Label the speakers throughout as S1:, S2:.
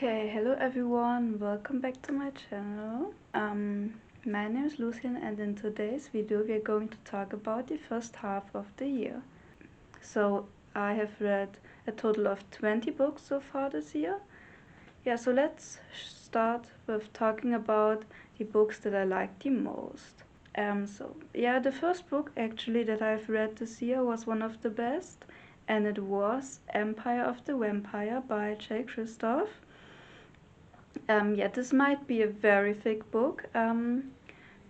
S1: Okay, hello everyone, welcome back to my channel. My name is Lucian and in today's video we are going to talk about the first half of the year. So I have read a total of 20 books so far this year. Yeah, so let's start with talking about the books that I like the most. The first book actually that I've read this year was one of the best, and it was Empire of the Vampire by J. Christoph. This might be a very thick book,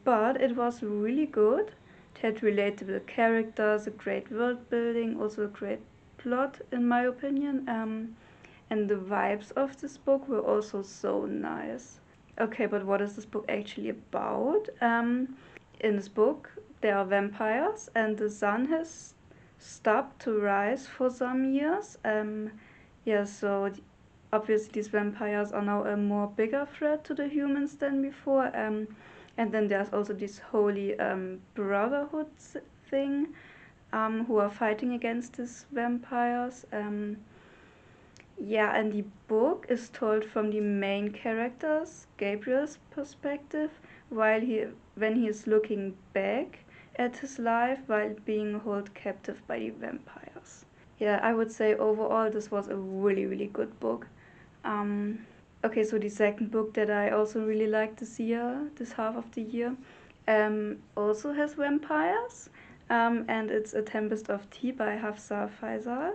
S1: but it was really good. It had relatable characters, a great world building, also a great plot in my opinion, and the vibes of this book were also so nice. Okay, but what is this book actually about? In this book there are vampires and the sun has stopped to rise for some years. So obviously these vampires are now a more bigger threat to the humans than before, and then there's also this holy brotherhood thing, who are fighting against these vampires. And the book is told from the main character's, Gabriel's perspective, when he is looking back at his life while being held captive by the vampires. Yeah, I would say overall this was a really good book. Okay, so the second book that I also really liked this half of the year, also has vampires, and it's A Tempest of Tea by Hafsa Faisal.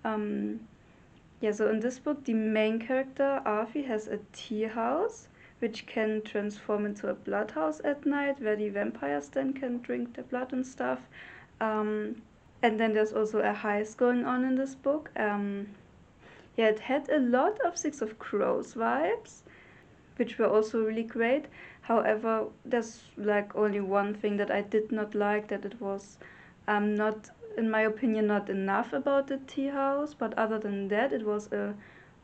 S1: So in this book, the main character, Arfi, has a tea house, which can transform into a blood house at night, where the vampires then can drink the blood and stuff. And then there's also a heist going on in this book. It had a lot of Six of Crows vibes, which were also really great. However, there's like only one thing that I did not like, that it was not, in my opinion, not enough about the tea house, but other than that it was a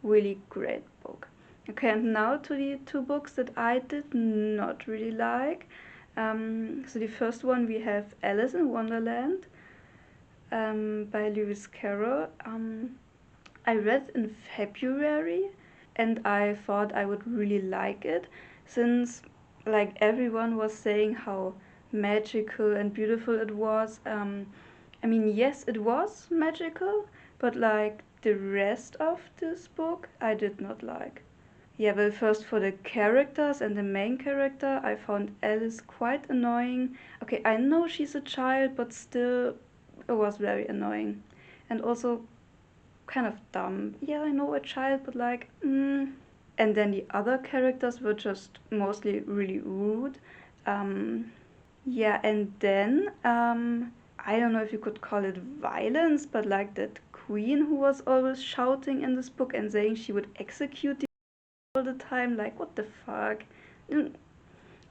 S1: really great book. Okay, and now to the two books that I did not really like. So the first one we have Alice in Wonderland by Lewis Carroll. I read in February and I thought I would really like it, since like everyone was saying how magical and beautiful it was. I mean, yes, it was magical, but like the rest of this book I did not like. Yeah, well, first for the characters and the main character, I found Alice quite annoying. Okay, I know she's a child, but still it was very annoying. And also kind of dumb. Yeah, I know, a child, but like, And then the other characters were just mostly really rude. And then I don't know if you could call it violence, but like that queen who was always shouting in this book and saying she would execute the all the time. Like, what the fuck?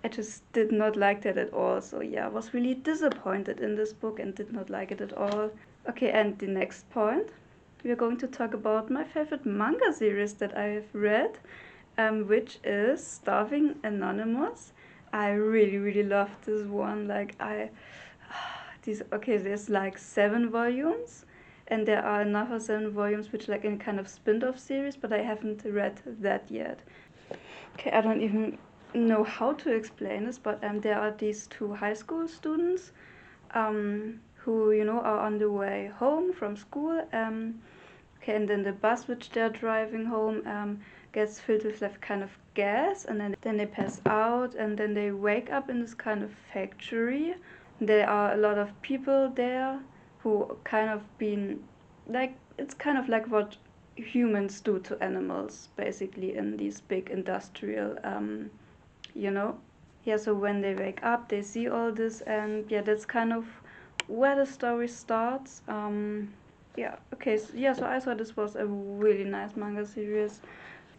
S1: I just did not like that at all. So yeah, I was really disappointed in this book and did not like it at all. Okay, and the next point, we are going to talk about my favorite manga series that I have read, which is Starving Anonymous. I really love this one. Like there's like 7 volumes, and there are another 7 volumes which like in kind of spin-off series, but I haven't read that yet. Okay, I don't even know how to explain this, but there are these 2 high school students, who are on the way home from school. Okay, and then the bus which they're driving home gets filled with like kind of gas, and then they pass out, and then they wake up in this kind of factory. There are a lot of people there who kind of been like, it's kind of like what humans do to animals basically in these big industrial so when they wake up they see all this, and that's kind of where the story starts. So I thought this was a really nice manga series.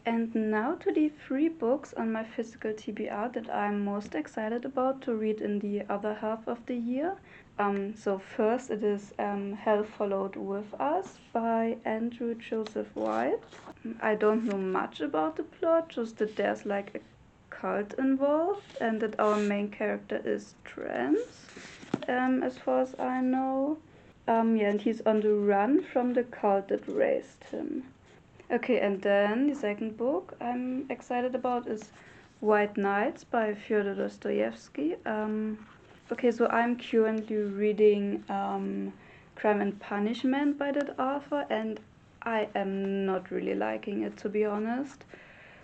S1: And now to the 3 books on my physical TBR that I'm most excited about to read in the other half of the year. So first it is Hell Followed With Us by Andrew Joseph White. I don't know much about the plot, just that there's like a cult involved and that our main character is trans, as far as I know. And he's on the run from the cult that raised him. Okay, and then the second book I'm excited about is White Nights by Fyodor Dostoevsky. Okay, so I'm currently reading Crime and Punishment by that author, and I am not really liking it, to be honest.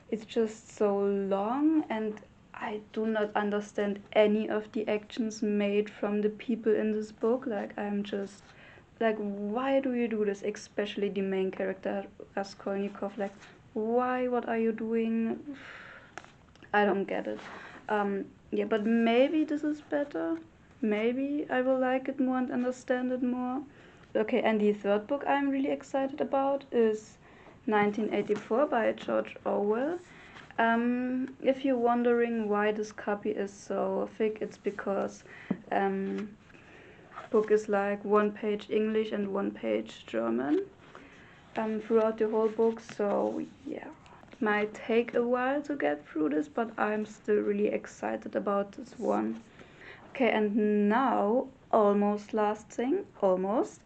S1: It's just so long, and I do not understand any of the actions made from the people in this book. Like, I'm just like, why do you do this? Especially the main character, Raskolnikov. Like, why? What are you doing? I don't get it. Yeah, but maybe this is better. Maybe I will like it more and understand it more. Okay, and the third book I'm really excited about is 1984 by George Orwell. If you're wondering why this copy is so thick, it's because book is like one page English and one page German throughout the whole book. So yeah, it might take a while to get through this, but I'm still really excited about this one. Okay, and now almost last thing, almost.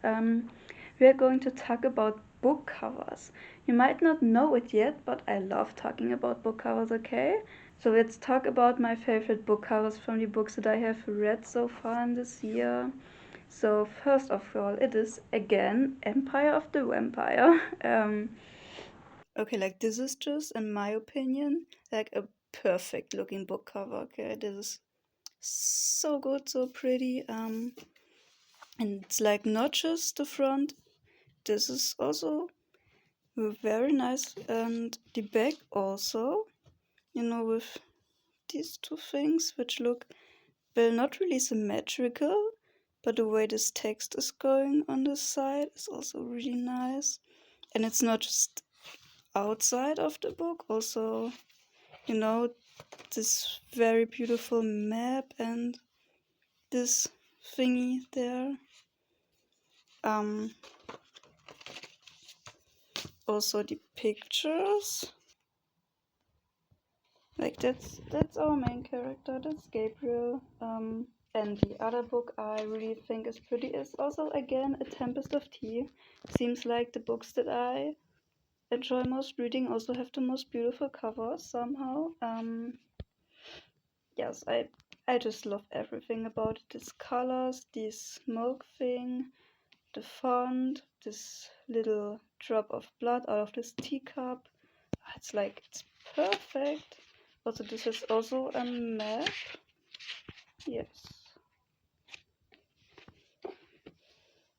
S1: We are going to talk about book covers. You might not know it yet, but I love talking about book covers, okay? So let's talk about my favorite book covers from the books that I have read so far in this year. So first of all, it is again Empire of the Vampire. Okay, like this is just, in my opinion, like a perfect looking book cover. Okay, this is so good, so pretty. And it's like not just the front. This is also very nice, and the back also. With these two things, which look well, not really symmetrical, but the way this text is going on the side is also really nice. And it's not just outside of the book, also, you know, this very beautiful map and this thingy there. Also the pictures. Like that's our main character, that's Gabriel. And the other book I really think is pretty is also again A Tempest of Tea. Seems like the books that I enjoy most reading also have the most beautiful covers somehow. Yes, I just love everything about it. These colors, this smoke thing, the font, this little drop of blood out of this teacup. It's perfect. Also, this is also a map. Yes.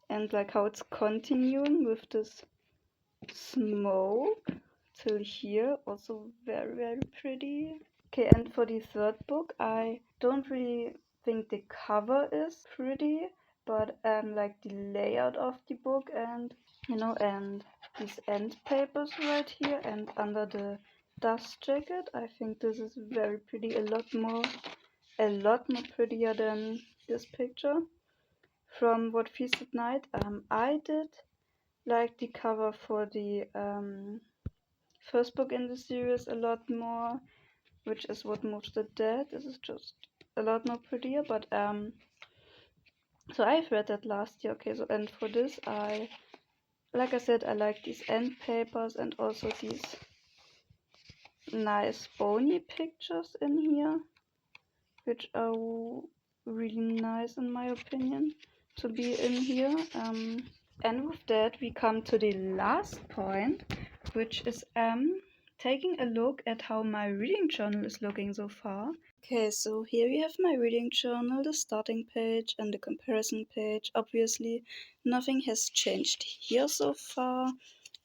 S1: And like how it's continuing with this smoke till here. Also very, very pretty. Okay, and for the third book, I don't really think the cover is pretty, but like the layout of the book and and these end papers right here and under the dust jacket, I think this is very pretty, a lot more prettier than this picture from What Feast at Night. I did like the cover for the first book in the series a lot more, which is What Moves the Dead. This is just a lot more prettier, but so I've read that last year. Okay, so and for this like I said, I like these end papers and also these nice bony pictures in here, which are really nice in my opinion to be in here. And with that, we come to the last point, which is taking a look at how my reading journal is looking so far. Okay, so here we have my reading journal, the starting page and the comparison page. Obviously, nothing has changed here so far.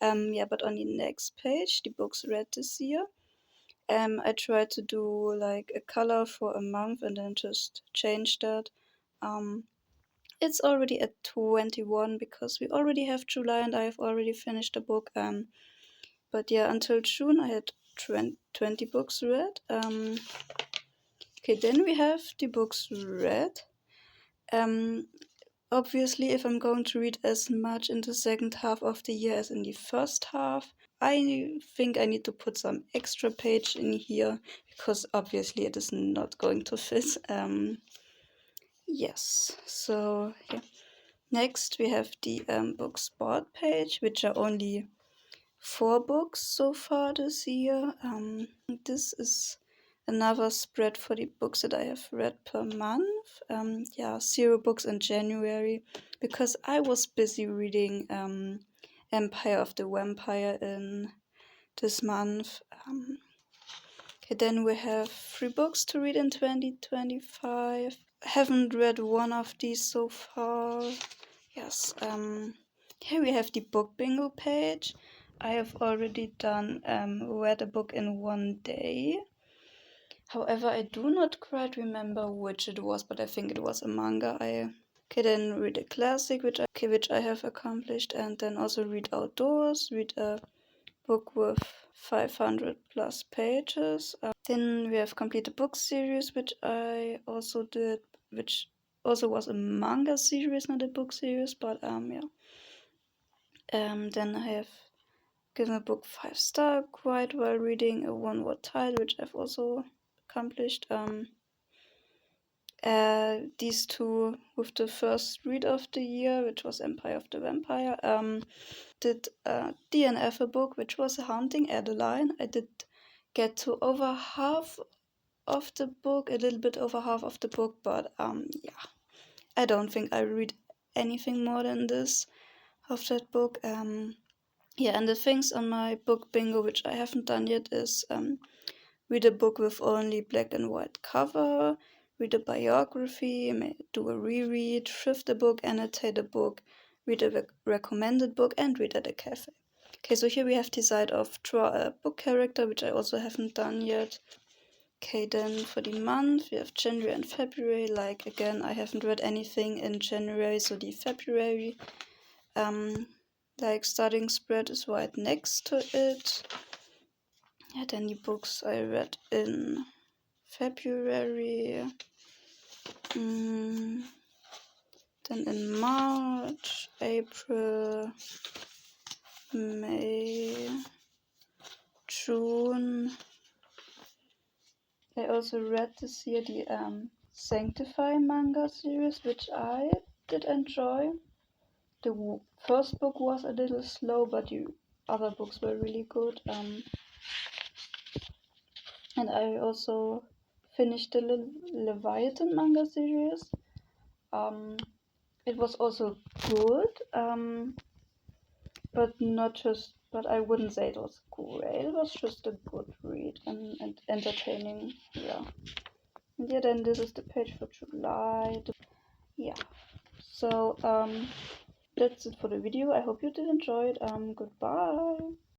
S1: Yeah, but on the next page, the books read this year. I tried to do like a color for a month and then just change that. It's already at 21 because we already have July and I have already finished the book. But yeah, until June I had 20 books read. Okay, then we have the books read. Obviously, if I'm going to read as much in the second half of the year as in the first half, I think I need to put some extra page in here because obviously it is not going to fit. Yes, so yeah. Next we have the book spot page, which are only 4 books so far this year. This is another spread for the books that I have read per month. Yeah, 0 books in January because I was busy reading Empire of the Vampire in this month. Okay, then we have 3 books to read in 2025. Haven't read one of these so far. Yes, here we have the book bingo page. I have already done read a book in 1 day. However, I do not quite remember which it was, but I think it was a manga. Okay, then read a classic, which I have accomplished, and then also read outdoors, read a book with 500 plus pages. Then we have complete a book series, which I also did, which also was a manga series, not a book series, but yeah. Then I have given a book 5-star quite while reading a one-word title, which I've also accomplished. These 2 with the first read of the year, which was Empire of the Vampire. Did DNF a book, which was Haunting Adeline. I did get to over half of the book, a little bit over half of the book, but yeah, I don't think I read anything more than this of that book. Yeah, and the things on my book bingo which I haven't done yet is read a book with only black and white cover, read a biography, do a reread, thrift a book, annotate a book, read a recommended book, and read at a cafe. Okay, so here we have the side of draw a book character, which I also haven't done yet. Okay, then for the month, we have January and February. Like, again, I haven't read anything in January, so the February, like, starting spread is right next to it. Yeah, then the books I read in February. Then in March, April, May, June. I also read this year the Sanctify manga series, which I did enjoy. The first book was a little slow, but the other books were really good. And I also finished the Leviathan manga series. It was also good, but I wouldn't say it was great. It was just a good read and entertaining. Yeah. And yeah, then this is the page for July. Yeah. So that's it for the video. I hope you did enjoy it. Goodbye.